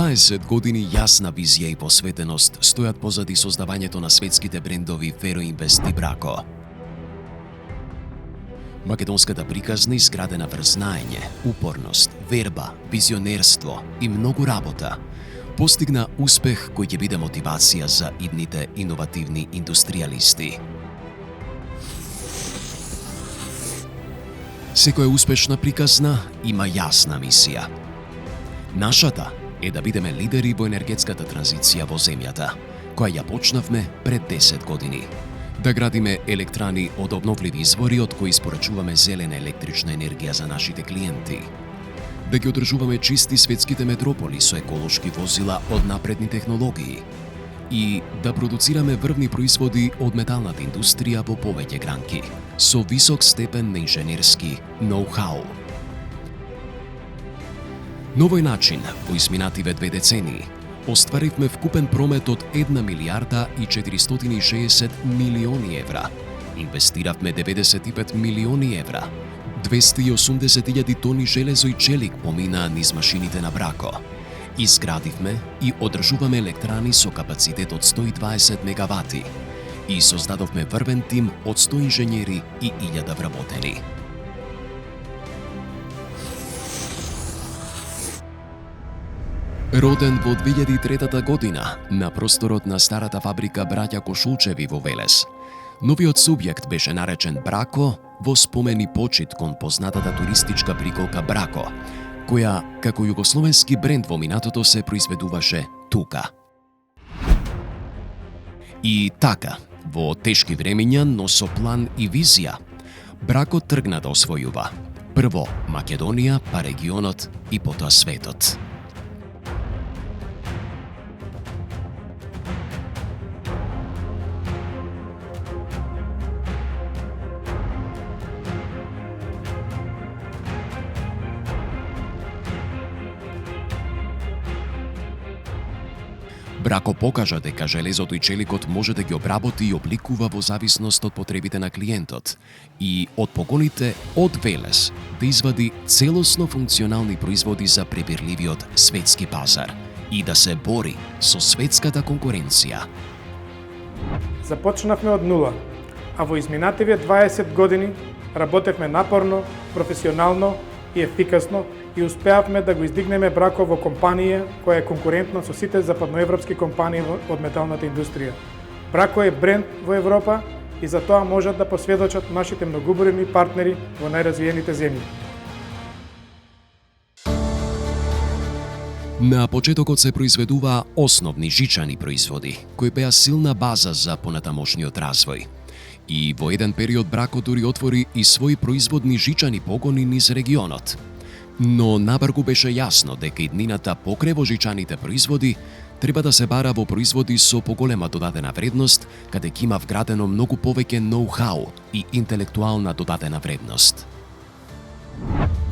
20 години јасна визија и посветеност стојат позади создавањето на светските брендови Ferroinvest и Брако. Македонската приказна изградена врз знаење, упорност, верба, визионерство и многу работа постигна успех кој ќе биде мотивација за идните иновативни индустријалисти. Секоја успешна приказна има јасна мисија. Нашата е да бидеме лидери во енергетската транзиција во земјата, која ја почнавме пред 10 години. Да градиме електрани од обновливи извори од кои испорачуваме зелена електрична енергија за нашите клиенти. Да ги одржуваме чисти светските метрополи со еколошки возила од напредни технологии. И да продуцираме врвни производи од металната индустрија во повеќе гранки, со висок степен на инженерски ноу-хау. На овој начин, во изминативе 2 децении, остваривме вкупен промет од 1 милијарда и 460 милиони евра. Инвестиравме 95 милиони евра. 280.000 тони железо и челик поминаа низ машините на Брако. Изградивме и одржуваме електрани со капацитет од 120 мегавати и создадовме врвен тим од 100 инженери и 1000 вработени. Роден во 2003 година на просторот на старата фабрика Браќа Кошулчеви во Велес, новиот субјект беше наречен Брако во спомен и почит кон познатата туристичка приколка Брако, која како југословенски бренд во минатото се произведуваше тука. И така, во тешки времиња, но со план и визија, Брако тргна да освојува прво Македонија, па регионот и потоа светот. Брако покажа дека железото и челикот може да ги обработи и обликува во зависност од потребите на клиентот и од погоните од Велес да извади целосно функционални производи за пребирливиот светски пазар и да се бори со светската конкуренција. Започнавме од нула, а во изминативе 20 години работевме напорно, професионално и ефикасно и успеавме да го издигнеме Брако во компанија која е конкурентна со сите западноевропски компании од металната индустрија. Брако е бренд во Европа и за тоа можат да посведочат нашите многубројни партнери во најразвиените земји. На почетокот се произведуваа основни жичани производи, кои беа силна база за понатамошниот развој. И во еден период Брако дури отвори и своји производни жичани погони низ регионот. Но набрзо беше јасно дека иднината покрај во жичаните производи треба да се бара во производи со поголема додадена вредност, каде ќе има вградено многу повеќе ноу-хау и интелектуална додадена вредност.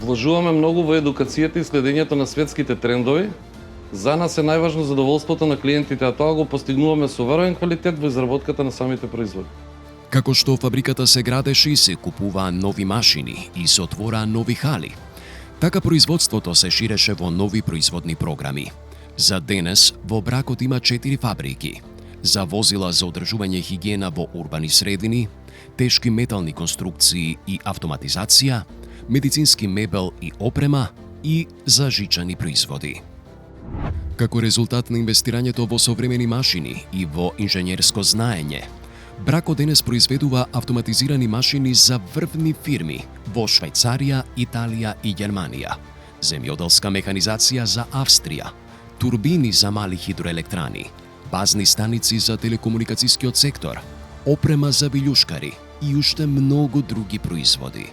Вложуваме многу во едукацијата и следењето на светските трендови. За нас е најважно задоволството на клиентите, а тоа го постигнуваме со врвен квалитет во изработката на самите производи. Како што фабриката се градеше и се купуваа нови машини и се отвораа нови хали, така производството се ширеше во нови производни програми. За денес во Бракот има 4 фабрики. За возила за одржување хигиена во урбани средини, тешки метални конструкции и автоматизација, медицински мебел и опрема и за жичани производи. Како резултат на инвестирањето во современи машини и во инженерско знаење, Брако денес произведува автоматизирани машини за врвни фирми во Швајцарија, Италија и Германија, земјоделска механизација за Австрија, турбини за мали хидроелектрани, базни станици за телекомуникацијскиот сектор, опрема за билјушкари и уште многу други производи.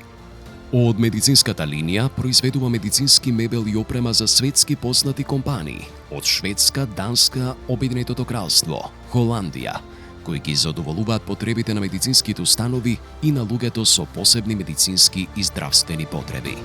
Од медицинската линија произведува медицински мебел и опрема за светски познати компании од Шведска, Данска, Обединетото кралство, Холандија, кои ги задоволуваат потребите на медицинските установи и на луѓето со посебни медицински и здравствени потреби.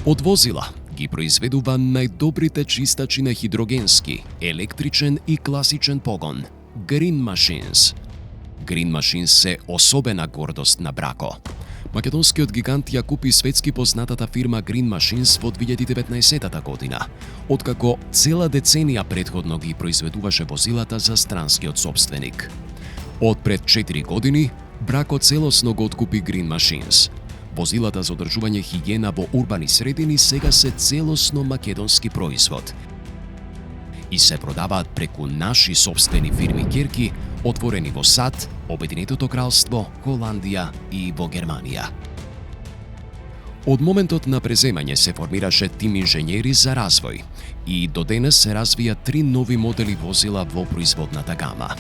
Од возила ги произведува најдобрите чистачи на хидрогенски, електричен и класичен погон – Green Machines. Green Machines се особена гордост на Брако. Македонскиот гигант ја купи светски познатата фирма Green Machines во 2019 година, откако цела деценија претходно ги произведуваше возилата за странскиот сопственик. Од пред 4 години, Брако целосно го откупи Green Machines. Возилата за одржување хигиена во урбани средини сега се целосно македонски производ и се продаваат преку наши сопствени фирми ќерки, отворени во САД, Обединетото кралство, Холандија и во Германија. Од моментот на преземање се формираше тим инженери за развој и до денес се развија 3 нови модели возила во производната гама.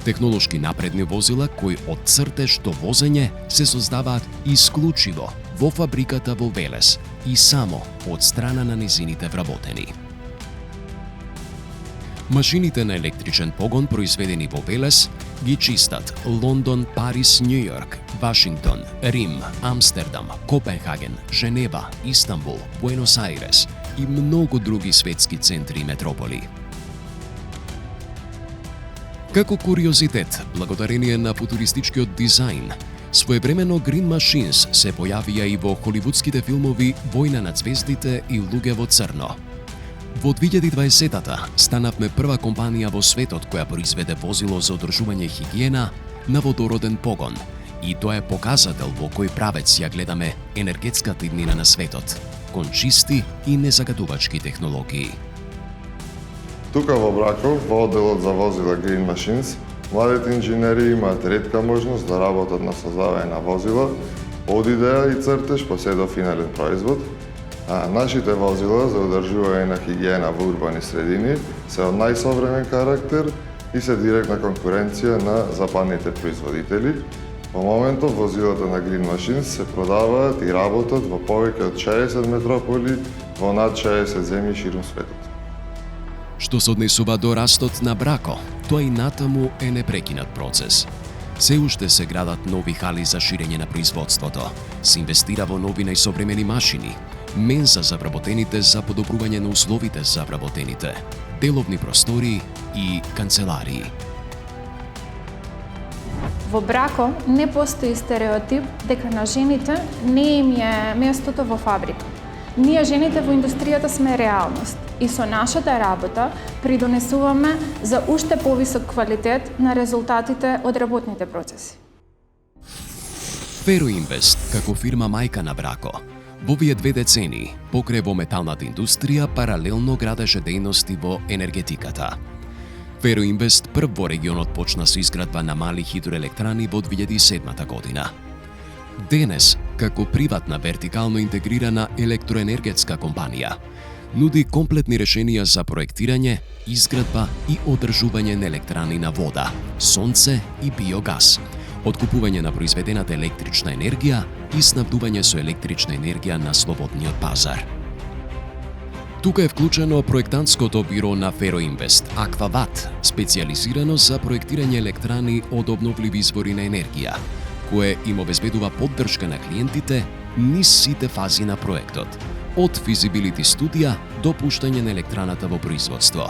Технолошки напредни возила кои од цртеж до возење се создаваат исклучиво во фабриката во Велес и само од страна на незините вработени. Машините на електричен погон произведени во Велес ги чистат Лондон, Парис, Њу Јорк, Вашингтон, Рим, Амстердам, Копенхаген, Женева, Истанбул, Буенос Ајрес и многу други светски центри и метрополи. Како куриозитет, благодарение на футуристичкиот дизајн, своевремено Green Machines се појавија и во холивудските филмови Војна на ѕвездите и Луѓе во црно. Во 2020-та станавме прва компанија во светот која произведе возило за одржување хигиена на водороден погон и тоа е показател во кој правец ја гледаме енергетската иднина на светот, кон чисти и незагадувачки технологии. Тука во Брако, во одделот за возила Green Machines, младите инженери имаат ретка можност да работат на создавање на возила од идеја и цртеж па се до финален производ, а нашите возила за одржување на хигиена во урбани средини се од најсовремен карактер и се директна конкуренција на западните производители. Во моментов возилата на Green Machines се продаваат и работат во повеќе од 60 метрополи во над 60 земји ширум светот. Што се однесува до растот на Брако, тоа и натаму е непрекинат процес. Се уште се градат нови хали за ширење на производството, се инвестира во нови најсовремени машини, менза за вработените за подобрување на условите за вработените, деловни простории и канцеларии. Во Брако не постои стереотип дека на жените не им е местото во фабрика. Ние жените во индустријата сме реалност и со нашата работа придонесуваме за уште повисок квалитет на резултатите од работните процеси. Фероинвест, како фирма мајка на Брако, во овие 2 децении, покрај во металната индустрија, паралелно градеше дејности во енергетиката. Фероинвест прв во регионот почна со изградба на мали хидроелектрани во 2007 година. Денес, како приватна вертикално интегрирана електроенергетска компанија, нуди комплетни решенија за проектирање, изградба и одржување на електрани на вода, сонце и биогаз, откупување на произведената електрична енергија и снабдување со електрична енергија на слободниот пазар. Тука е вклучено проектантското биро на Фероинвест, Аквават, специјализирано за проектирање електрани од обновливи извори на енергија, кое им обезбедува поддршка на клиентите низ сите фази на проектот, од физибилити студија до пуштање на електраната во производство.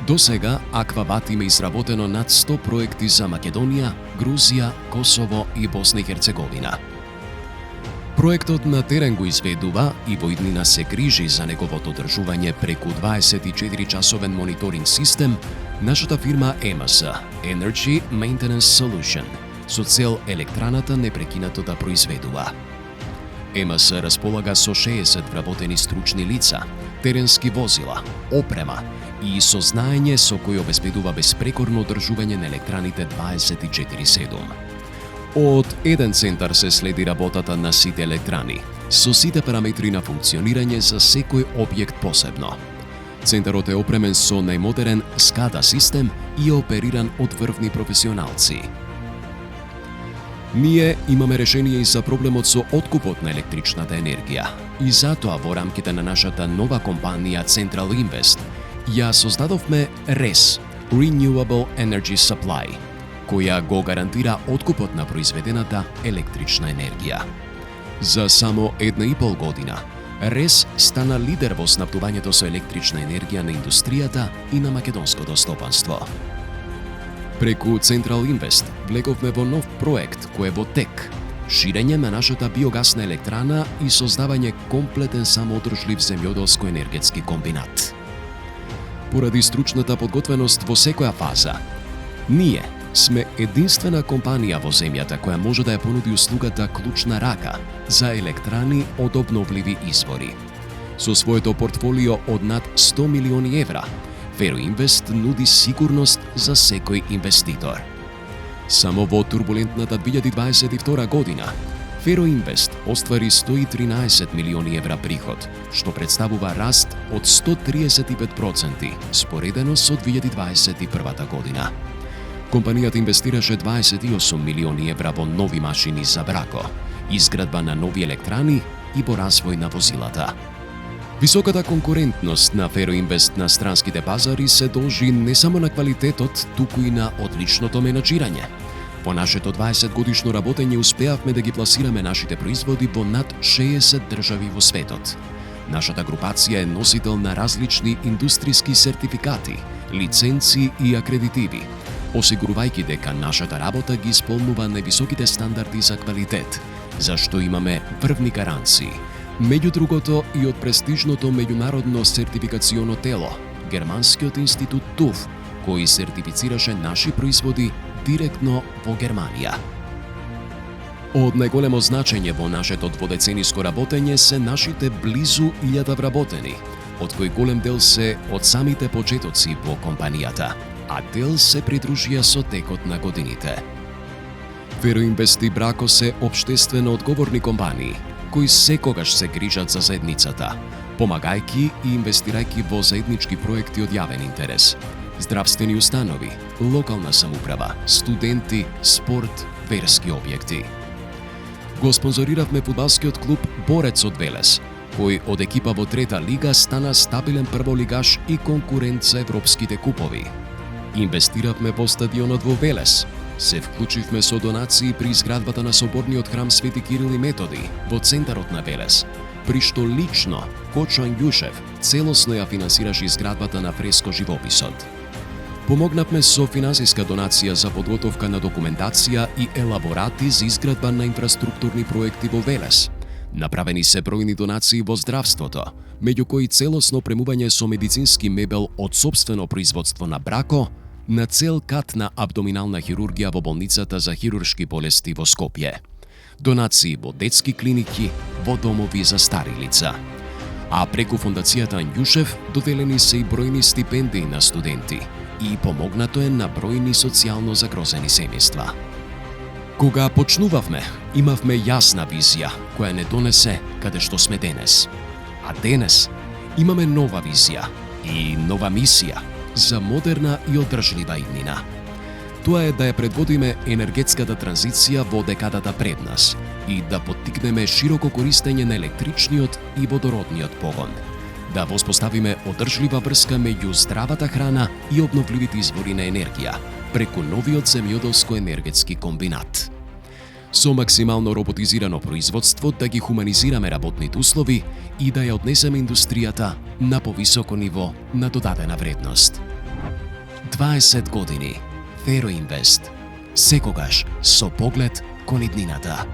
До сега Аквават има изработено над 100 проекти за Македонија, Грузија, Косово и Босна и Херцеговина. Проектот на терен го изведува и во иднина се грижи за неговото одржување преку 24-часовен мониторинг систем, нашата фирма EMAS, Energy Maintenance Solution, со цел електраната непрекинато да произведува. ЕМС располага со 60 вработени стручни лица, теренски возила, опрема и со знаење со кој обезбедува безпрекорно одржување на електраните 24/7. Од еден центар се следи работата на сите електрани, со сите параметри на функционирање за секој објект посебно. Центарот е опремен со најмодерен SCADA систем и е опериран од врвни професионалци. Ние имаме решение и за проблемот со откупот на електричната енергија и затоа во рамките на нашата нова компанија Central Invest ја создадовме RES, Renewable Energy Supply, која го гарантира откупот на произведената електрична енергија. За само 1,5 година, РЕС стана лидер во снабдувањето со електрична енергија на индустријата и на македонското стопанство. Преку Централ Инвест влеговме во нов проект кој е во тек, ширење на нашата биогасна електрана и создавање комплетен самоодржлив земјоделско-енергетски комбинат. Поради стручната подготвеност во секоја фаза, ние сме единствена компанија во земјата која може да ја понуди услугата клучна рака за електрани од обновливи извори. Со своето портфолио од над 100 милиони евра, Фероинвест нуди сигурност за секој инвеститор. Само во турбулентната 2022 година, Фероинвест оствари 113 милиони евра приход, што представува раст од 135% споредено со 2021 година. Компанијата инвестираше 28 милиони евра во нови машини за брако, изградба на нови електрани и во развој на возилата. Високата конкурентност на Фероинвест на странските пазари се должи не само на квалитетот, туку и на одличното менаџирање. Во нашето 20 годишно работење успеавме да ги пласираме нашите производи во над 60 држави во светот. Нашата групација е носител на различни индустријски сертификати, лиценци и акредитиви, осигурувајќи дека нашата работа ги исполнува највисоките стандарди за квалитет, зашто имаме врвни гаранции. Меѓу другото и од престижното меѓународно сертификационо тело, Германскиот институт ТУФ, кој сертифицираше наши производи директно во Германија. Од најголемо значење во нашето дводецениско работење се нашите близу 1000 вработени, од кои голем дел се од самите почетоци во компанијата, а дел се придружија со текот на годините. Фероинвест и Брако се општествено одговорни компании, кои секогаш се грижат за заедницата, помагајќи и инвестирајќи во заеднички проекти од јавен интерес, здравствени установи, локална самоуправа, студенти, спорт, верски објекти. Го спонзориравме фудбалскиот клуб Борец од Велес, кој од екипа во трета лига стана стабилен прволигаш и конкурент за европските купови. Инвестиравме во стадионот во Велес, се вклучивме со донации при изградбата на соборниот храм Свети Кирил и Методи во центарот на Велес, при што лично Кочо Анѓушев целосно ја финансираше изградбата на фреско живописот. Помогнавме со финансиска донација за подготовка на документација и елаборати за изградба на инфраструктурни проекти во Велес. Направени се бројни донации во здравството, меѓу кои целосно премување со медицински мебел од собствено производство на Брако на цел кат на абдоминална хирургија во болницата за хируршки болести во Скопје. Донации во детски клиники, во домови за стари лица. А преку фондацијата Анѓушев доделени се и бројни стипендии на студенти и помогнато е на бројни социјално загрозени семејства. Кога почнувавме, имавме јасна визија која не донесе каде што сме денес. А денес имаме нова визија и нова мисија за модерна и одржлива иднина. Тоа е да ја предводиме енергетската транзиција во декадата пред нас и да поттикнеме широко користење на електричниот и водородниот погон. Да воспоставиме одржлива врска меѓу здравата храна и обновливите извори на енергија преку новиот земјоделско-енергетски комбинат. Со максимално роботизирано производство да ги хуманизираме работните услови и да ја однесеме индустријата на повисоко ниво на додадена вредност. 20 години Фероинвест, секогаш со поглед кон иднината.